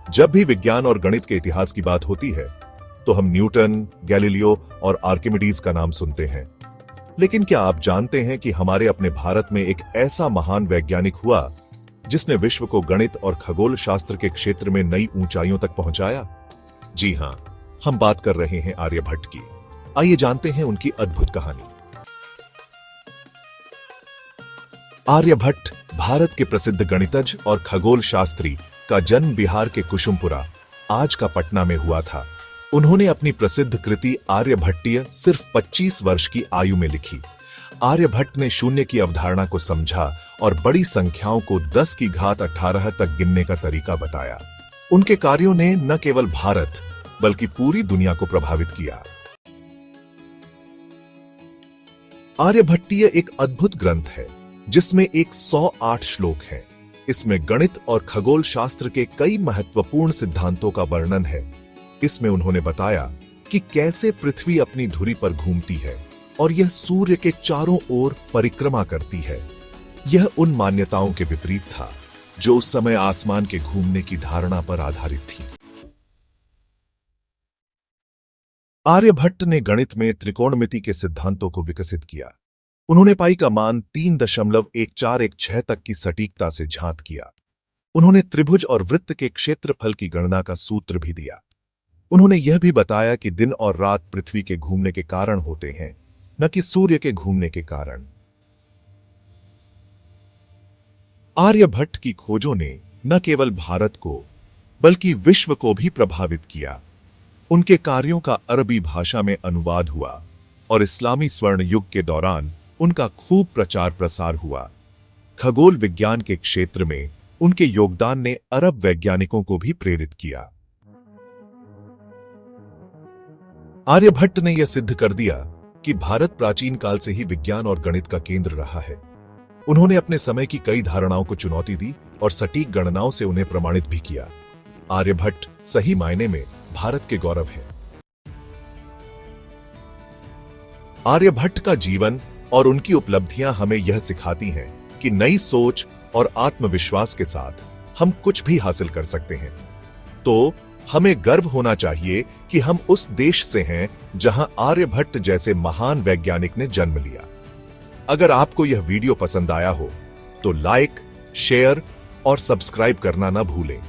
जब भी विज्ञान और गणित के इतिहास की बात होती है तो हम न्यूटन, गैलीलियो और आर्किमिडीज का नाम सुनते हैं। लेकिन क्या आप जानते हैं कि हमारे अपने भारत में एक ऐसा महान वैज्ञानिक हुआ जिसने विश्व को गणित और खगोल शास्त्र के क्षेत्र में नई ऊंचाइयों तक पहुंचाया? जी हां, हम बात कर रहे हैं आर्यभट्ट की। आइए जानते हैं उनकी अद्भुत कहानी। आर्यभट्ट भारत के प्रसिद्ध गणितज्ञ और खगोल शास्त्री का जन्म बिहार के कुसुमपुरा, आज का पटना में हुआ था। उन्होंने अपनी प्रसिद्ध कृति आर्यभट्टीय सिर्फ 25 वर्ष की आयु में लिखी। आर्यभट्ट ने शून्य की अवधारणा को समझा और बड़ी संख्याओं को 10 की घात 18 तक गिनने का तरीका बताया। उनके कार्यों ने न केवल भारत बल्कि पूरी दुनिया को प्रभावित किया। आर्यभट्टीय एक अद्भुत ग्रंथ है जिसमें 108 श्लोक हैं। इसमें गणित और खगोल शास्त्र के कई महत्वपूर्ण सिद्धांतों का वर्णन है। इसमें उन्होंने बताया कि कैसे पृथ्वी अपनी धुरी पर घूमती है और यह सूर्य के चारों ओर परिक्रमा करती है। यह उन मान्यताओं के विपरीत था जो उस समय आसमान के घूमने की धारणा पर आधारित थी। आर्यभट्ट ने गणित में त्रिकोणमिति के सिद्धांतों को विकसित किया। उन्होंने पाई का मान 3.1416 तक की सटीकता से ज्ञात किया। उन्होंने त्रिभुज और वृत्त के क्षेत्रफल की गणना का सूत्र भी दिया। उन्होंने यह भी बताया कि दिन और रात पृथ्वी के घूमने के कारण होते हैं, न कि सूर्य के घूमने के कारण। आर्यभट्ट की खोजों ने न केवल भारत को बल्कि विश्व को भी प्रभावित किया। उनके कार्यों का अरबी भाषा में अनुवाद हुआ और इस्लामी स्वर्ण युग के दौरान उनका खूब प्रचार प्रसार हुआ। खगोल विज्ञान के क्षेत्र में उनके योगदान ने अरब वैज्ञानिकों को भी प्रेरित किया। आर्यभट्ट ने यह सिद्ध कर दिया कि भारत प्राचीन काल से ही विज्ञान और गणित का केंद्र रहा है। उन्होंने अपने समय की कई धारणाओं को चुनौती दी और सटीक गणनाओं से उन्हें प्रमाणित भी किया। आर्यभट्ट सही मायने में भारत के गौरव हैं। आर्यभट्ट का जीवन और उनकी उपलब्धियां हमें यह सिखाती हैं कि नई सोच और आत्मविश्वास के साथ हम कुछ भी हासिल कर सकते हैं। तो हमें गर्व होना चाहिए कि हम उस देश से हैं जहां आर्यभट्ट जैसे महान वैज्ञानिक ने जन्म लिया। अगर आपको यह वीडियो पसंद आया हो तो लाइक, शेयर और सब्सक्राइब करना न भूलें।